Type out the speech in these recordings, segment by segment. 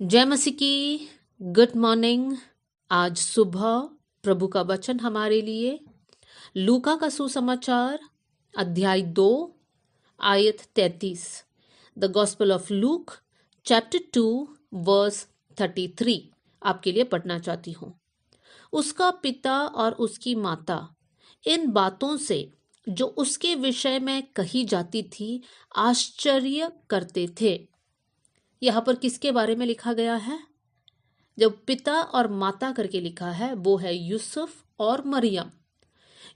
जय मसीह की। Good morning. आज सुबह प्रभु का वचन हमारे लिए लूका का सुसमाचार अध्याय 2 आयत 33। The gospel of Luke chapter 2 verse 33 आपके लिए पढ़ना चाहती हूँ। उसका पिता और उसकी माता इन बातों से जो उसके विषय में कही जाती थी आश्चर्य करते थे। यहाँ पर किसके बारे में लिखा गया है? जब पिता और माता करके लिखा है वो है यूसुफ और मरियम।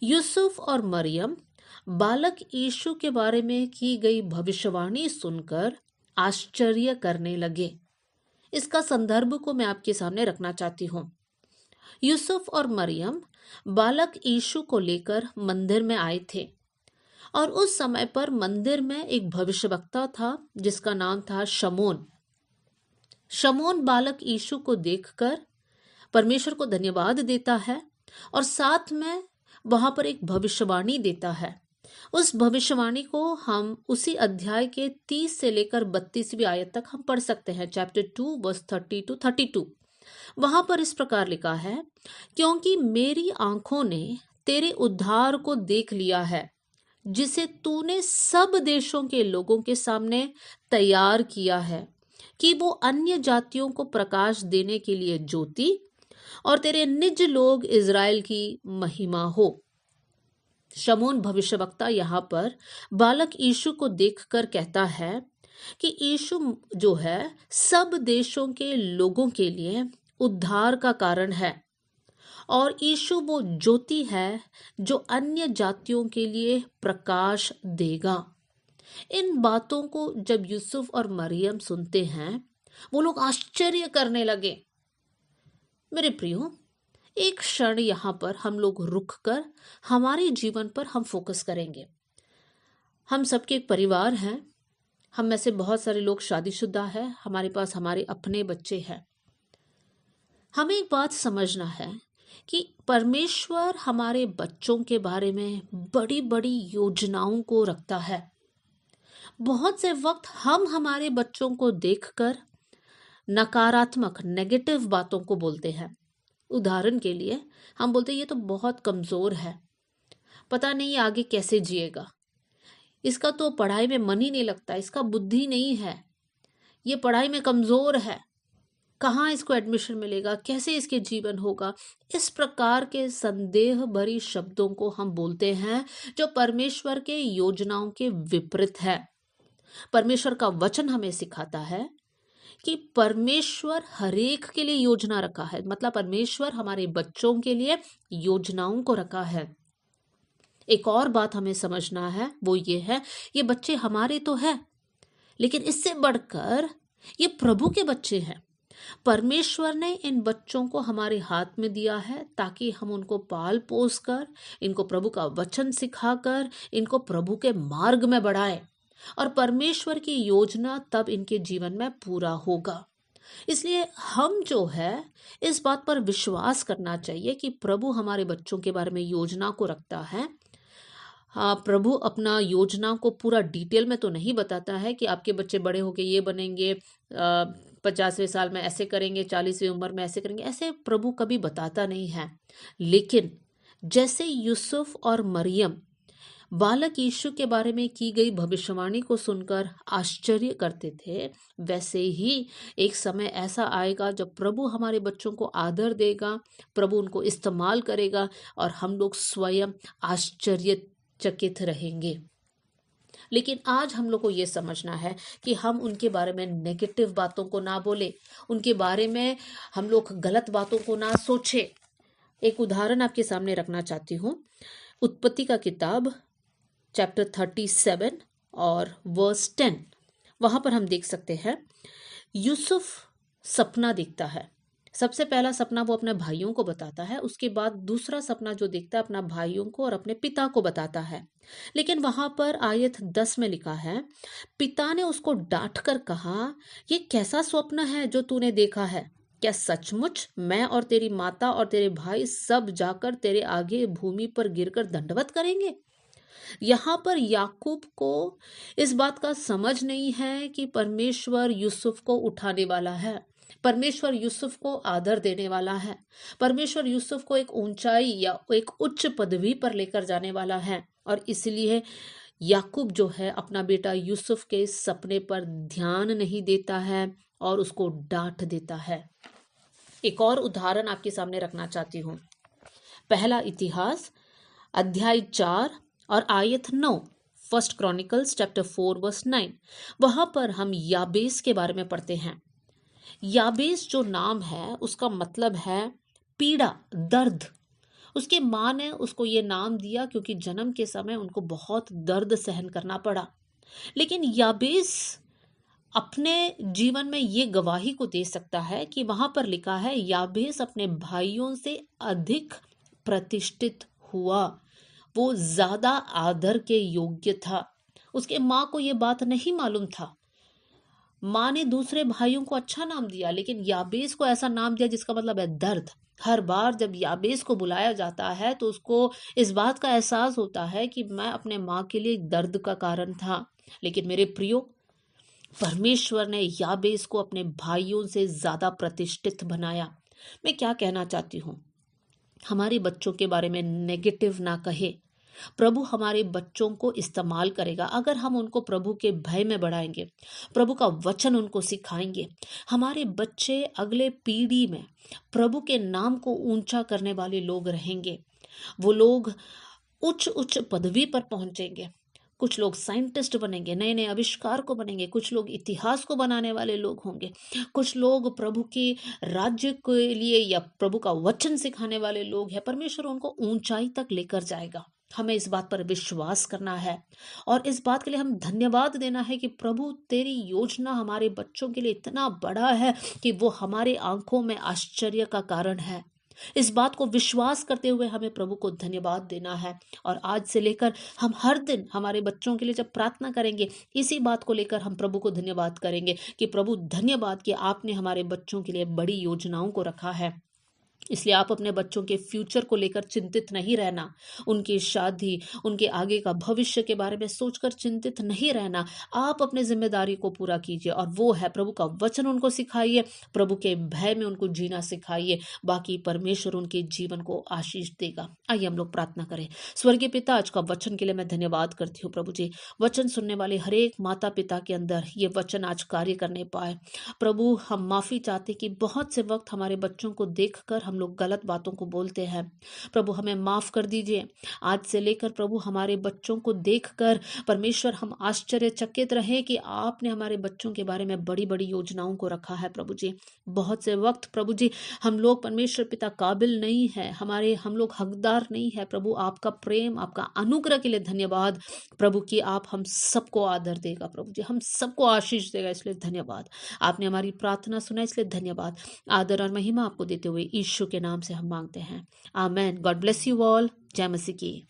यूसुफ और मरियम बालक यीशु के बारे में की गई भविष्यवाणी सुनकर आश्चर्य करने लगे। इसका संदर्भ को मैं आपके सामने रखना चाहती हूँ। यूसुफ और मरियम बालक यीशु को लेकर मंदिर में आए थे और उस समय पर मंदिर में एक भविष्यवक्ता था जिसका नाम था शमौन। शमौन बालक यीशु को देखकर परमेश्वर को धन्यवाद देता है और साथ में वहां पर एक भविष्यवाणी देता है। उस भविष्यवाणी को हम उसी अध्याय के 30 से लेकर 32वीं आयत तक हम पढ़ सकते हैं। Chapter 2 verse 30 to 32। वहां पर इस प्रकार लिखा है, क्योंकि मेरी आंखों ने तेरे उद्धार को देख लिया है जिसे तूने सब देशों के लोगों के सामने तैयार किया है कि वो अन्य जातियों को प्रकाश देने के लिए ज्योति और तेरे निज लोग इज़राइल की महिमा हो। शमौन भविष्यवक्ता यहाँ पर बालक यीशु को देखकर कहता है कि यीशु जो है सब देशों के लोगों के लिए उद्धार का कारण है और यीशु वो ज्योति है जो अन्य जातियों के लिए प्रकाश देगा। इन बातों को जब यूसुफ और मरियम सुनते हैं वो लोग आश्चर्य करने लगे। मेरे प्रियो, एक क्षण यहाँ पर हम लोग रुक कर हमारे जीवन पर हम फोकस करेंगे। हम सबके एक परिवार हैं। हम में से बहुत सारे लोग शादीशुदा हैं। हमारे पास हमारे अपने बच्चे हैं। हमें एक बात समझना है कि परमेश्वर हमारे बच्चों के बारे में बड़ी बड़ी योजनाओं को रखता है। बहुत से वक्त हम हमारे बच्चों को देखकर नकारात्मक नेगेटिव बातों को बोलते हैं। उदाहरण के लिए हम बोलते हैं ये तो बहुत कमजोर है, पता नहीं आगे कैसे जिएगा, इसका तो पढ़ाई में मन ही नहीं लगता, इसका बुद्धि नहीं है, ये पढ़ाई में कमजोर है, कहाँ इसको एडमिशन मिलेगा, कैसे इसके जीवन होगा। इस प्रकार के संदेह भरी शब्दों को हम बोलते हैं जो परमेश्वर के योजनाओं के विपरीत है। परमेश्वर का वचन हमें सिखाता है कि परमेश्वर हरेक के लिए योजना रखा है। मतलब परमेश्वर हमारे बच्चों के लिए योजनाओं को रखा है। एक और बात हमें समझना है वो ये है, ये बच्चे हमारे तो है लेकिन इससे बढ़कर ये प्रभु के बच्चे हैं। परमेश्वर ने इन बच्चों को हमारे हाथ में दिया है ताकि हम उनको पाल पोस कर, इनको प्रभु का वचन सिखाकर इनको प्रभु के मार्ग में बढ़ाएं और परमेश्वर की योजना तब इनके जीवन में पूरा होगा। इसलिए हम जो है इस बात पर विश्वास करना चाहिए कि प्रभु हमारे बच्चों के बारे में योजना को रखता है। हाँ, प्रभु अपना योजना को पूरा डिटेल में तो नहीं बताता है कि आपके बच्चे बड़े होके ये बनेंगे, 50वें साल में ऐसे करेंगे, 40वीं उम्र में ऐसे करेंगे, ऐसे प्रभु कभी बताता नहीं है। लेकिन जैसे यूसुफ और मरियम बालक यीशु के बारे में की गई भविष्यवाणी को सुनकर आश्चर्य करते थे, वैसे ही एक समय ऐसा आएगा जब प्रभु हमारे बच्चों को आदर देगा, प्रभु उनको इस्तेमाल करेगा और हम लोग स्वयं आश्चर्यचकित रहेंगे। लेकिन आज हम लोग को ये समझना है कि हम उनके बारे में नेगेटिव बातों को ना बोले, उनके बारे में हम लोग गलत बातों को ना सोचे। एक उदाहरण आपके सामने रखना चाहती हूँ। उत्पत्ति का किताब चैप्टर 37 और वर्स 10, वहां पर हम देख सकते हैं यूसुफ सपना देखता है। सबसे पहला सपना वो अपने भाइयों को बताता है, उसके बाद दूसरा सपना जो देखता है अपना भाइयों को और अपने पिता को बताता है। लेकिन वहां पर आयत 10 में लिखा है, पिता ने उसको डांट कर कहा, ये कैसा स्वप्न है जो तूने देखा है? क्या सचमुच मैं और तेरी माता और तेरे भाई सब जाकर तेरे आगे भूमि पर गिरकर दंडवत करेंगे? यहाँ पर याकूब को इस बात का समझ नहीं है कि परमेश्वर यूसुफ को उठाने वाला है। परमेश्वर यूसुफ को आदर देने वाला है। परमेश्वर यूसुफ को एक ऊंचाई या एक उच्च पदवी पर लेकर जाने वाला है, और इसलिए याकूब जो है अपना बेटा यूसुफ के सपने पर ध्यान नहीं देता है और उसको डांट देता है। एक और उदाहरण आपके सामने रखना चाहती हूँ। पहला इतिहास अध्याय 4 और आयत 9, फर्स्ट क्रॉनिकल्स चैप्टर 4 वर्स 9। वहां पर हम याबेस के बारे में पढ़ते हैं। याबेस जो नाम है उसका मतलब है पीड़ा, दर्द। उसके माँ ने उसको ये नाम दिया क्योंकि जन्म के समय उनको बहुत दर्द सहन करना पड़ा। लेकिन याबेस अपने जीवन में ये गवाही को दे सकता है कि वहां पर लिखा है याबेस अपने भाइयों से अधिक प्रतिष्ठित हुआ, वो ज्यादा आदर के योग्य था। उसके माँ को ये बात नहीं मालूम था। माँ ने दूसरे भाइयों को अच्छा नाम दिया, लेकिन याबेस को ऐसा नाम दिया जिसका मतलब है दर्द। हर बार जब याबेस को बुलाया जाता है तो उसको इस बात का एहसास होता है कि मैं अपने माँ के लिए दर्द का कारण था। लेकिन मेरे प्रियो, परमेश्वर ने याबेस को अपने भाइयों से ज्यादा प्रतिष्ठित बनाया। मैं क्या कहना चाहती हूँ, हमारे बच्चों के बारे में नेगेटिव ना कहे। प्रभु हमारे बच्चों को इस्तेमाल करेगा अगर हम उनको प्रभु के भय में बढ़ाएंगे, प्रभु का वचन उनको सिखाएंगे। हमारे बच्चे अगले पीढ़ी में प्रभु के नाम को ऊंचा करने वाले लोग रहेंगे। वो लोग उच्च उच्च पदवी पर पहुंचेंगे। कुछ लोग साइंटिस्ट बनेंगे, नए नए आविष्कार को बनेंगे। कुछ लोग इतिहास को बनाने वाले लोग होंगे। कुछ लोग प्रभु के राज्य के लिए या प्रभु का वचन सिखाने वाले लोग हैं। परमेश्वर उनको ऊंचाई तक लेकर जाएगा। हमें इस बात पर विश्वास करना है और इस बात के लिए हम धन्यवाद देना है कि प्रभु तेरी योजना हमारे बच्चों के लिए इतना बड़ा है कि वो हमारे आंखों में आश्चर्य का कारण है। इस बात को विश्वास करते हुए हमें प्रभु को धन्यवाद देना है। और आज से लेकर हम हर दिन हमारे बच्चों के लिए जब प्रार्थना करेंगे, इसी बात को लेकर हम प्रभु को धन्यवाद करेंगे कि प्रभु धन्यवाद कि आपने हमारे बच्चों के लिए बड़ी योजनाओं को रखा है। इसलिए आप अपने बच्चों के फ्यूचर को लेकर चिंतित नहीं रहना, उनकी शादी, उनके आगे का भविष्य के बारे में सोचकर चिंतित नहीं रहना। आप अपने जिम्मेदारी को पूरा कीजिए और वो है प्रभु का वचन उनको सिखाइए, प्रभु के भय में उनको जीना सिखाइए। बाकी परमेश्वर उनके जीवन को आशीष देगा। आइए हम लोग प्रार्थना करें। स्वर्गीय पिता, आज का वचन के लिए मैं धन्यवाद करती हूँ प्रभु जी। वचन सुनने वाले हर एक माता पिता के अंदर ये वचन आज कार्य करने पाए। प्रभु, हम माफी चाहते कि बहुत से वक्त हमारे बच्चों को देखकर हम लोग गलत बातों को बोलते हैं। प्रभु, हमें माफ कर दीजिए। आज से लेकर प्रभु हमारे बच्चों को देखकर परमेश्वर हम आश्चर्यचकित रहे कि आपने हमारे बच्चों के बारे में बड़ी बड़ी योजनाओं को रखा है। प्रभु जी, बहुत से वक्त प्रभु जी हम लोग परमेश्वर पिता काबिल नहीं है, हम लोग हकदार नहीं है। प्रभु, आपका प्रेम, आपका अनुग्रह के लिए धन्यवाद प्रभु कि आप हम सबको आदर देगा। प्रभु जी, हम सबको आशीष देगा, इसलिए धन्यवाद। आपने हमारी प्रार्थना सुना, इसलिए धन्यवाद। आदर और महिमा आपको देते हुए यीशु के नाम से हम मांगते हैं, amen. God bless you all. जय मसीह की।